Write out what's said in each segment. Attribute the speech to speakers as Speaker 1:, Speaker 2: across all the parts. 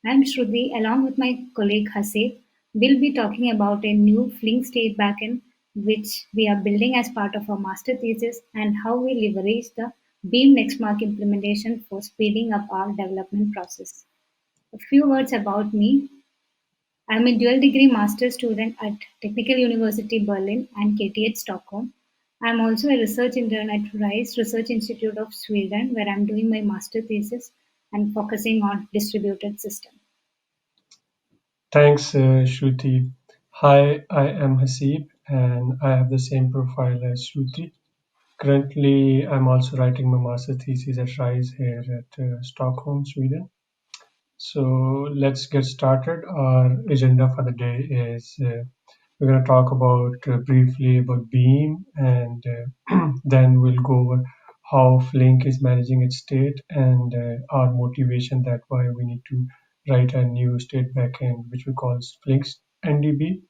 Speaker 1: I'm Shruti, along with my colleague Hasib. We'll be talking about a new Flink state backend which we are building as part of our master thesis and how we leverage the Beam Nextmark implementation for speeding up our development process. A few words about me. I'm a dual degree master student at Technical University Berlin and KTH Stockholm. I'm also a research intern at RISE Research Institute of Sweden, where I'm doing my master thesis and focusing on distributed systems.
Speaker 2: Thanks, Shruti. Hi, I am Hasib, and I have the same profile as Shruti. Currently, I'm also writing my master thesis at RISE here at Stockholm, Sweden. So let's get started. Our agenda for the day is we're going to talk about briefly about Beam, and then we'll go over how Flink is managing its state and our motivation that why we need to write a new state backend, which we call Flink's NDB.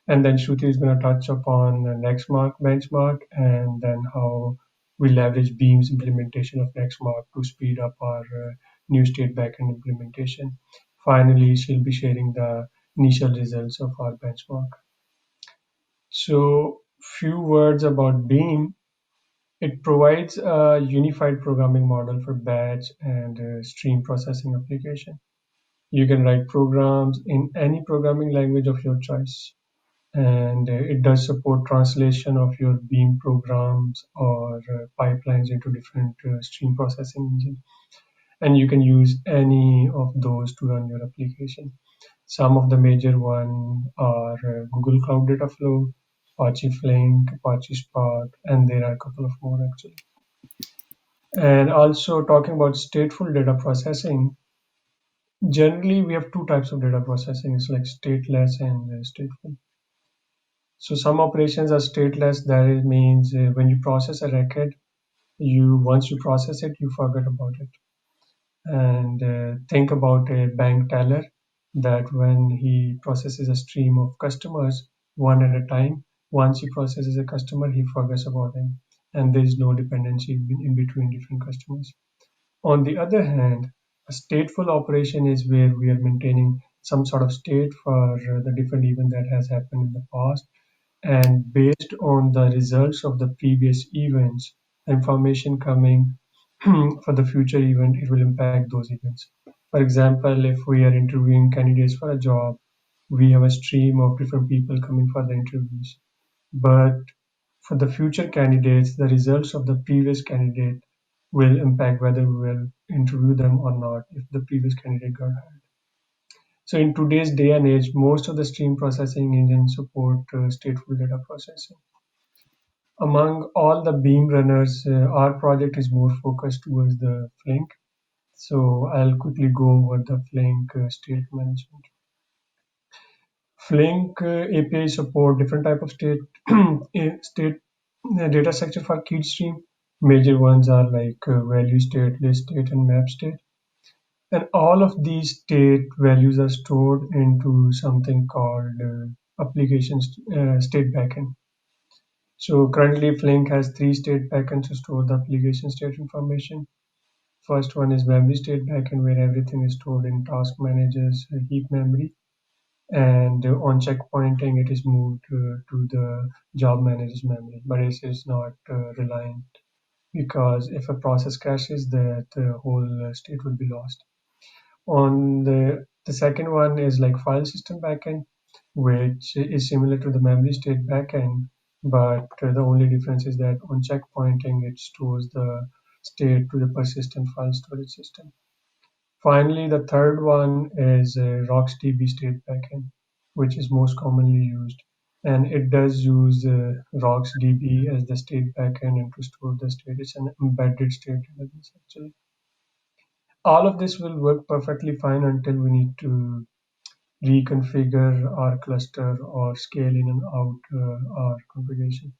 Speaker 2: And then Shruti is going to touch upon Nextmark benchmark and then how we leverage Beam's implementation of Nextmark to speed up our new state backend implementation. Finally, she'll be sharing the initial results of our benchmark. So, few words about Beam. It provides a unified programming model for batch and stream processing application. You can write programs in any programming language of your choice, and it does support translation of your Beam programs or pipelines into different stream processing engines. And you can use any of those to run your application. Some of the major ones are Google Cloud Data Flow, Apache Flink, Apache Spark, and there are a couple of more actually. And also talking about stateful data processing, generally we have two types of data processing. It's like stateless and stateful. So some operations are stateless. That it means when you process a record, you once you process it, you forget about it. And think about a bank teller that when he processes a stream of customers one at a time, once he processes a customer, he forgets about him, and there is no dependency in between different customers. On the other hand, a stateful operation is where we are maintaining some sort of state for the different event that has happened in the past, and based on the results of the previous events, information coming for the future event, it will impact those events. For example, if we are interviewing candidates for a job, we have a stream of different people coming for the interviews. But for the future candidates, the results of the previous candidate will impact whether we will interview them or not if the previous candidate got hired. So in today's day and age, most of the stream processing engines support stateful data processing. Among all the Beam runners, our project is more focused towards the Flink. So I'll quickly go over the Flink state management. Flink API support different type of state state data structure for key stream. Major ones are like value state, list state, and map state. And all of these state values are stored into something called applications state backend. So currently Flink has three state backends to store the application state information. First one is memory state backend where everything is stored in task managers heap memory. And on checkpointing, it is moved to the job manager's memory, but it is not reliant because if a process crashes, the whole state will be lost. On the second one is like file system backend, which is similar to the memory state backend, but the only difference is that on checkpointing, it stores the state to the persistent file storage system. Finally, the third one is RocksDB state backend, which is most commonly used. And it does use RocksDB as the state backend and to store the state. It's an embedded state database actually. All of this will work perfectly fine until we need to reconfigure our cluster or scale in and out our configuration.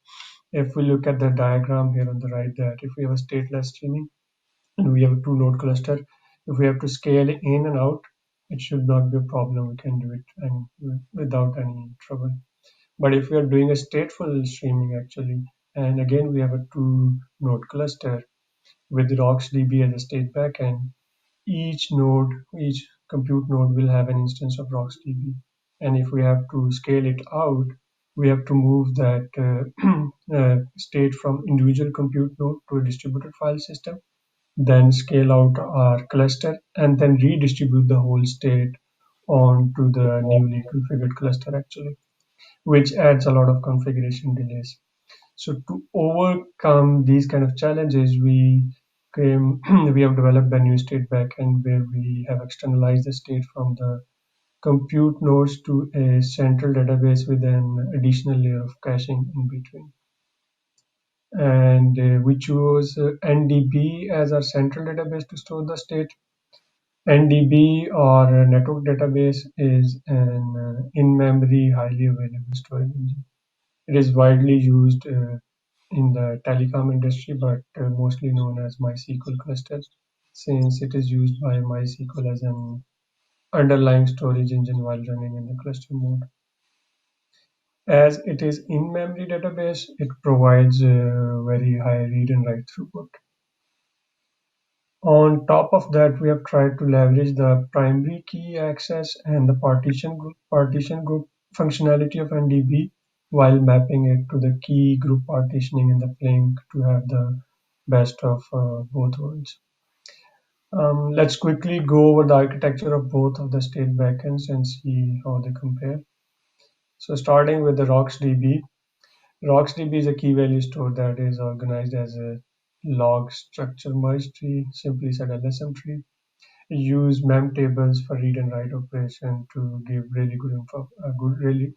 Speaker 2: If we look at the diagram here on the right, that if we have a stateless streaming and we have a two node cluster, if we have to scale in and out, it should not be a problem. We can do it and without any trouble. But if we are doing a stateful streaming actually, and again we have a two node cluster with RocksDB as a state backend, each node, each compute node will have an instance of RocksDB. And if we have to scale it out, we have to move that state from individual compute node to a distributed file system, then scale out our cluster, and then redistribute the whole state onto the newly configured cluster actually, which adds a lot of configuration delays. So to overcome these kind of challenges, we have developed a new state backend where we have externalized the state from the compute nodes to a central database with an additional layer of caching in between. And we chose NDB as our central database to store the state. NDB or network database is an in-memory, highly available storage engine. It is widely used in the telecom industry, but mostly known as MySQL clusters, since it is used by MySQL as an underlying storage engine while running in the cluster mode. As it is in-memory database, it provides very high read and write throughput. On top of that, we have tried to leverage the primary key access and the partition group functionality of NDB while mapping it to the key group partitioning in the Flink to have the best of both worlds. Let's quickly go over the architecture of both of the state backends and see how they compare. So starting with the RocksDB. RocksDB is a key value store that is organized as a log structure merge tree, simply said LSM tree. Use mem tables for read and write operation to give really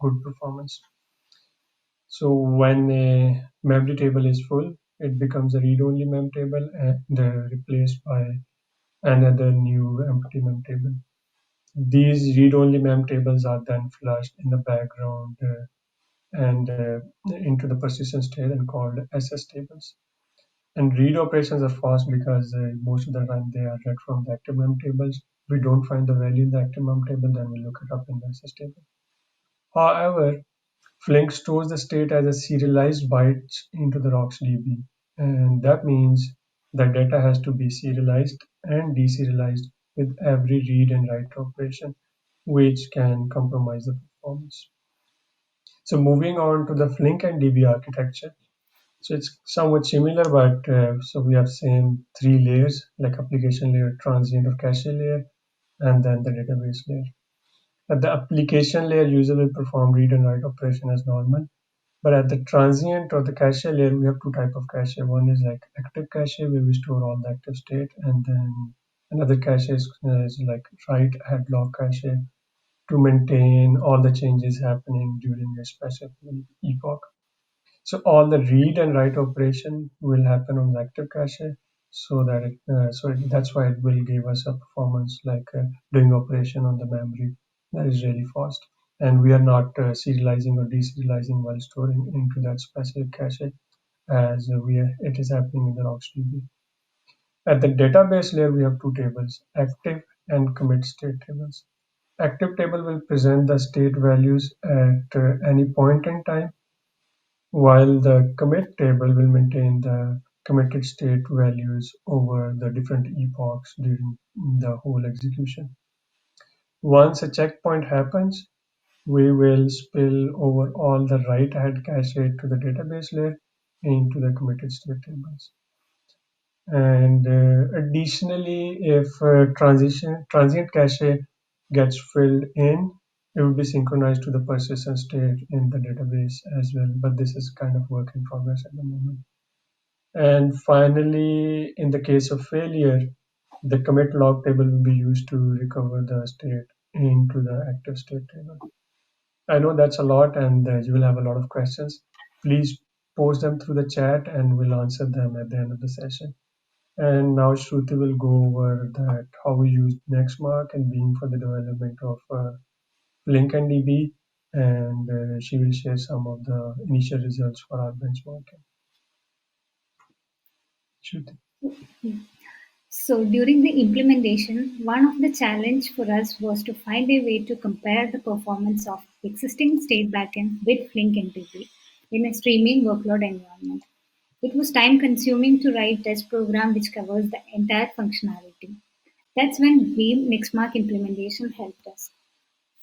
Speaker 2: good performance. So when a memory table is full, it becomes a read-only mem table and replaced by another new empty mem table. These read-only mem tables are then flushed in the background and into the persistence tail and called SS tables. And read operations are fast because most of the time they are read from the active mem tables. We don't find the value in the active mem table, then we look it up in the SS table. However, Flink stores the state as a serialized bytes into the RocksDB, and that means the data has to be serialized and deserialized with every read and write operation, which can compromise the performance. So moving on to the Flink and DB architecture. So it's somewhat similar, but so we have seen three layers like application layer, transient or cache layer, and then the database layer. At the application layer, user will perform read and write operation as normal. But at the transient or the cache layer, we have two type of cache. One is like active cache where we store all the active state, and then another cache is like write add log cache to maintain all the changes happening during a specific epoch. So all the read and write operation will happen on the active cache, so that that's why it will give us a performance like doing operation on the memory that is really fast. And we are not serializing or deserializing while storing into that specific cache as it is happening in the RocksDB. At the database layer, we have two tables, active and commit state tables. Active table will present the state values at any point in time, while the commit table will maintain the committed state values over the different epochs during the whole execution. Once a checkpoint happens, we will spill over all the write ahead cache to the database layer into the committed state tables. And additionally, if transient cache gets filled in, it will be synchronized to the persistent state in the database as well. But this is kind of work in progress at the moment. And finally, in the case of failure, the commit log table will be used to recover the state into the active state table. I know that's a lot, and you will have a lot of questions. Please post them through the chat, and we'll answer them at the end of the session. And now Shruti will go over that how we use Nextmark and Beam for the development of Flink and DB, and she will share some of the initial results for our benchmarking. Shruti.
Speaker 1: So during the implementation, one of the challenge for us was to find a way to compare the performance of existing state backend with Flink NTP in a streaming workload environment. It was time consuming to write test program which covers the entire functionality. That's when Beam Nextmark implementation helped us.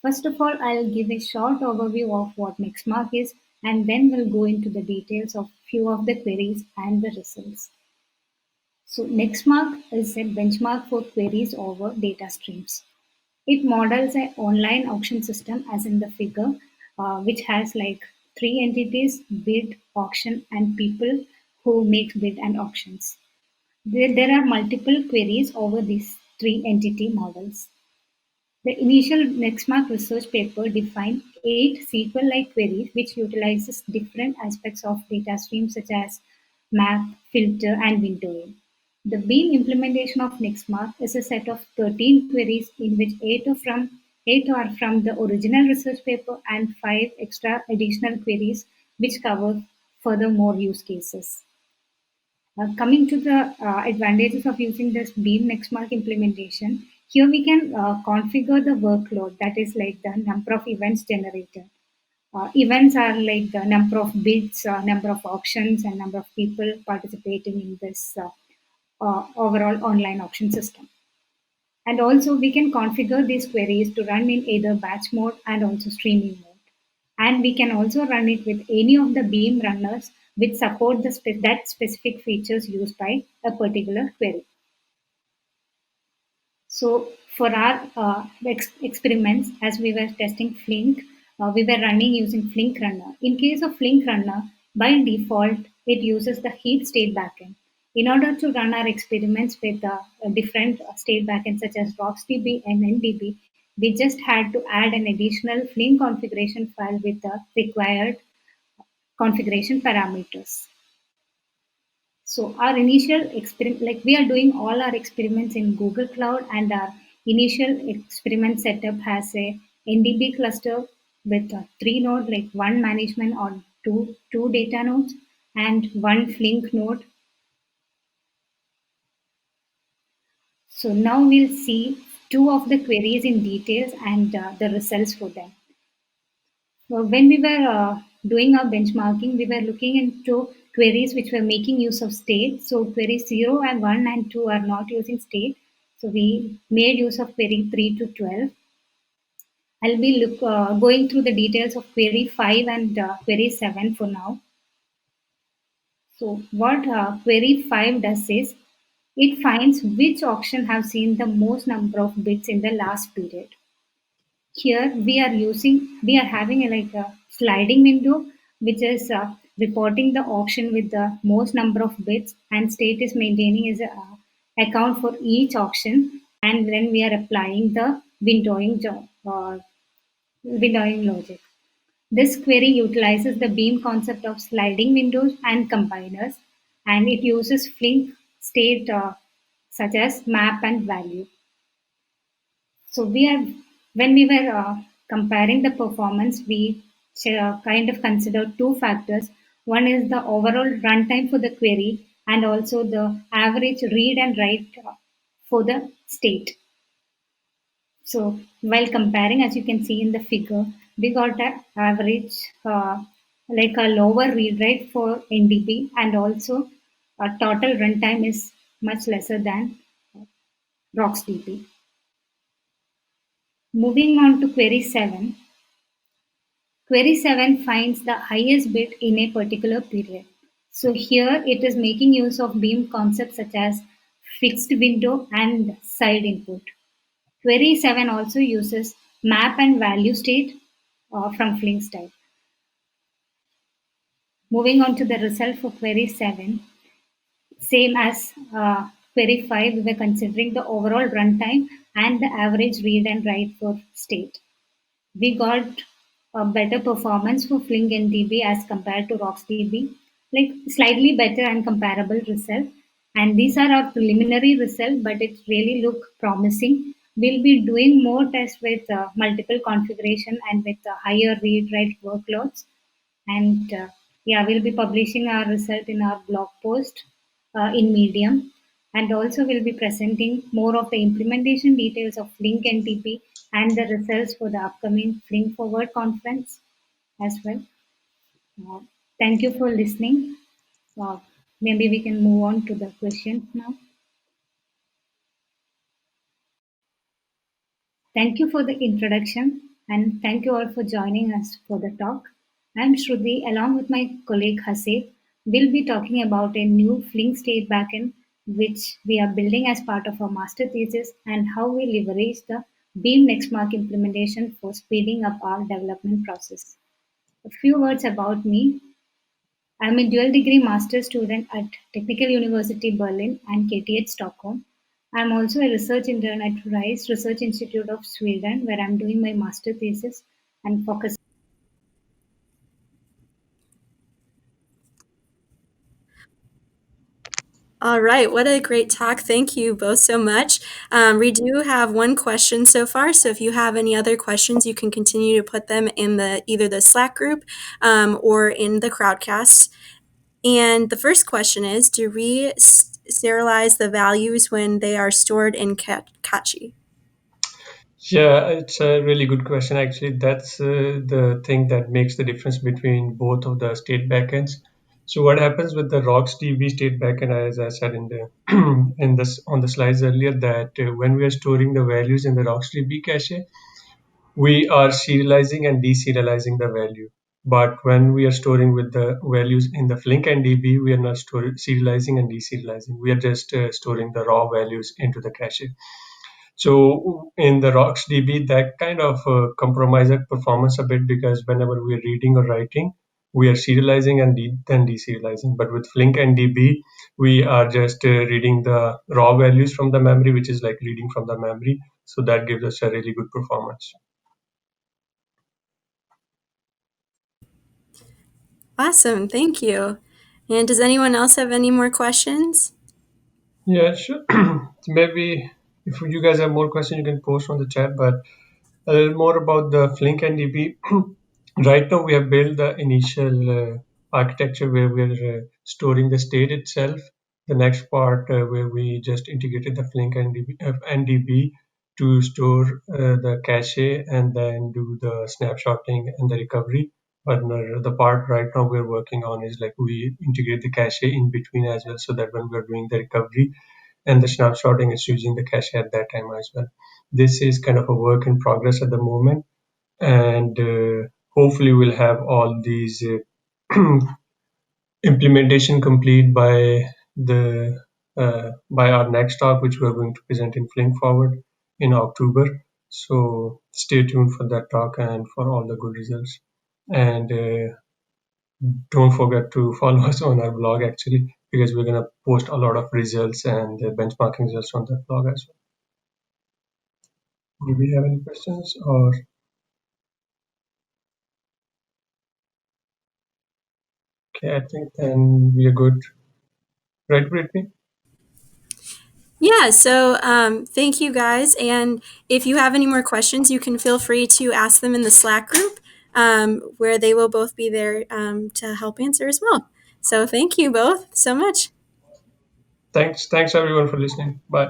Speaker 1: First of all, I'll give a short overview of what Nextmark is, and then we'll go into the details of few of the queries and the results. So Nextmark is a benchmark for queries over data streams. It models an online auction system, as in the figure, which has like three entities: bid, auction, and people who make bid and auctions. There are multiple queries over these three entity models. The initial Nextmark research paper defined 8 SQL-like queries which utilizes different aspects of data streams such as map, filter, and windowing. The Beam implementation of Nextmark is a set of 13 queries in which 8 are from the original research paper and 5 extra additional queries which cover further more use cases. Coming to the advantages of using this Beam Nextmark implementation, here we can configure the workload, that is like the number of events generated. Events are like the number of bids, number of auctions, and number of people participating in this overall online auction system. And also, we can configure these queries to run in either batch mode and also streaming mode. And we can also run it with any of the Beam runners which support that specific features used by a particular query. So for our experiments, as we were testing Flink, we were running using Flink Runner. In case of Flink Runner, by default, it uses the heap state backend. In order to run our experiments with different state backends such as RocksDB and NDB, we just had to add an additional Flink configuration file with the required configuration parameters. So our initial experiment, like we are doing all our experiments in Google Cloud, and our initial experiment setup has a NDB cluster with three nodes, like one management or two data nodes and one Flink node. So now we'll see two of the queries in details and the results for them. So when we were doing our benchmarking, we were looking into queries which were making use of state. So queries 0 and 1 and 2 are not using state. So we made use of query 3 to 12. I'll be going through the details of query 5 and query 7 for now. So what query 5 does is, it finds which auction have seen the most number of bids in the last period. Here we are having like a sliding window which is reporting the auction with the most number of bids, and state is maintaining is a account for each auction, and then we are applying the windowing logic. This query utilizes the Beam concept of sliding windows and combiners, and it uses Flink state such as map and value. So when we were comparing the performance, we kind of considered two factors. One is the overall runtime for the query, and also the average read and write for the state. So while comparing, as you can see in the figure, we got an average like a lower read rate for NDB, and also total runtime is much lesser than RocksDB. Moving on to query 7. Query 7 finds the highest bid in a particular period. So here it is making use of Beam concepts such as fixed window and side input. Query 7 also uses map and value state from Flink style. Moving on to the result for query 7, same as query 5, we were considering the overall runtime and the average read and write for state. We got a better performance for Flink NDB as compared to RocksDB, like slightly better and comparable result. And these are our preliminary results, but it really look promising. We'll be doing more tests with multiple configuration and with higher read write workloads. And yeah, we'll be publishing our result in our blog post in Medium. And also, we'll be presenting more of the implementation details of Flink NTP and the results for the upcoming Flink Forward conference as well. Uh, Thank you for listening. Uh, Maybe we can move on to the questions now. Thank you for the introduction and thank you all for joining us for the talk. I'm Shruti, along with my colleague Hasib. We'll be talking about a new Flink State backend which we are building as part of our master thesis and how we leverage the Beam Nextmark implementation for speeding up our development process. A few words about me. I'm a dual degree master's student at Technical University Berlin and KTH Stockholm. I'm also a research intern at RISE Research Institute of Sweden, where I'm doing my master thesis and focus.
Speaker 3: All right, what a great talk. Thank you both so much. We do have one question so far, so if you have any other questions, you can continue to put them in either the Slack group or in the Crowdcast. And the first question is, do we serialize the values when they are stored in Cache?
Speaker 2: Yeah, it's a really good question. Actually, that's the thing that makes the difference between both of the state backends. So, what happens with the RocksDB state backend, as I said in the in this on the slides earlier, that when we are storing the values in the RocksDB cache, we are serializing and deserializing the value. But when we are storing with the values in the Flink and DB, we are not serializing and deserializing. We are just storing the raw values into the cache. So in the RocksDB, that kind of compromises performance a bit because whenever we are reading or writing, we are serializing and then deserializing. But with Flink and DB, we are just reading the raw values from the memory, which is like reading from the memory. So that gives us a really good performance.
Speaker 3: Awesome, thank you. And does anyone else have any more questions?
Speaker 2: Yeah, sure. Maybe if you guys have more questions, you can post on the chat. But a little more about the Flink and DB. Right now, we have built the initial architecture where we're storing the state itself. The next part where we just integrated the Flink and DB to store the cache and then do the snapshotting and the recovery. But the part right now we're working on is like we integrate the cache in between as well, so that when we're doing the recovery and the snapshotting is using the cache at that time as well. This is kind of a work in progress at the moment, and hopefully we'll have all these implementation complete by our next talk, which we're going to present in Flink Forward in October. So stay tuned for that talk and for all the good results. And don't forget to follow us on our blog actually, because we're gonna post a lot of results and benchmarking results on that blog as well. Do we have any questions or okay, I think then we are good. Right, Brittany?
Speaker 3: Yeah, so thank you guys. And if you have any more questions, you can feel free to ask them in the Slack group where they will both be there to help answer as well. So thank you both so much.
Speaker 2: Thanks everyone for listening. Bye.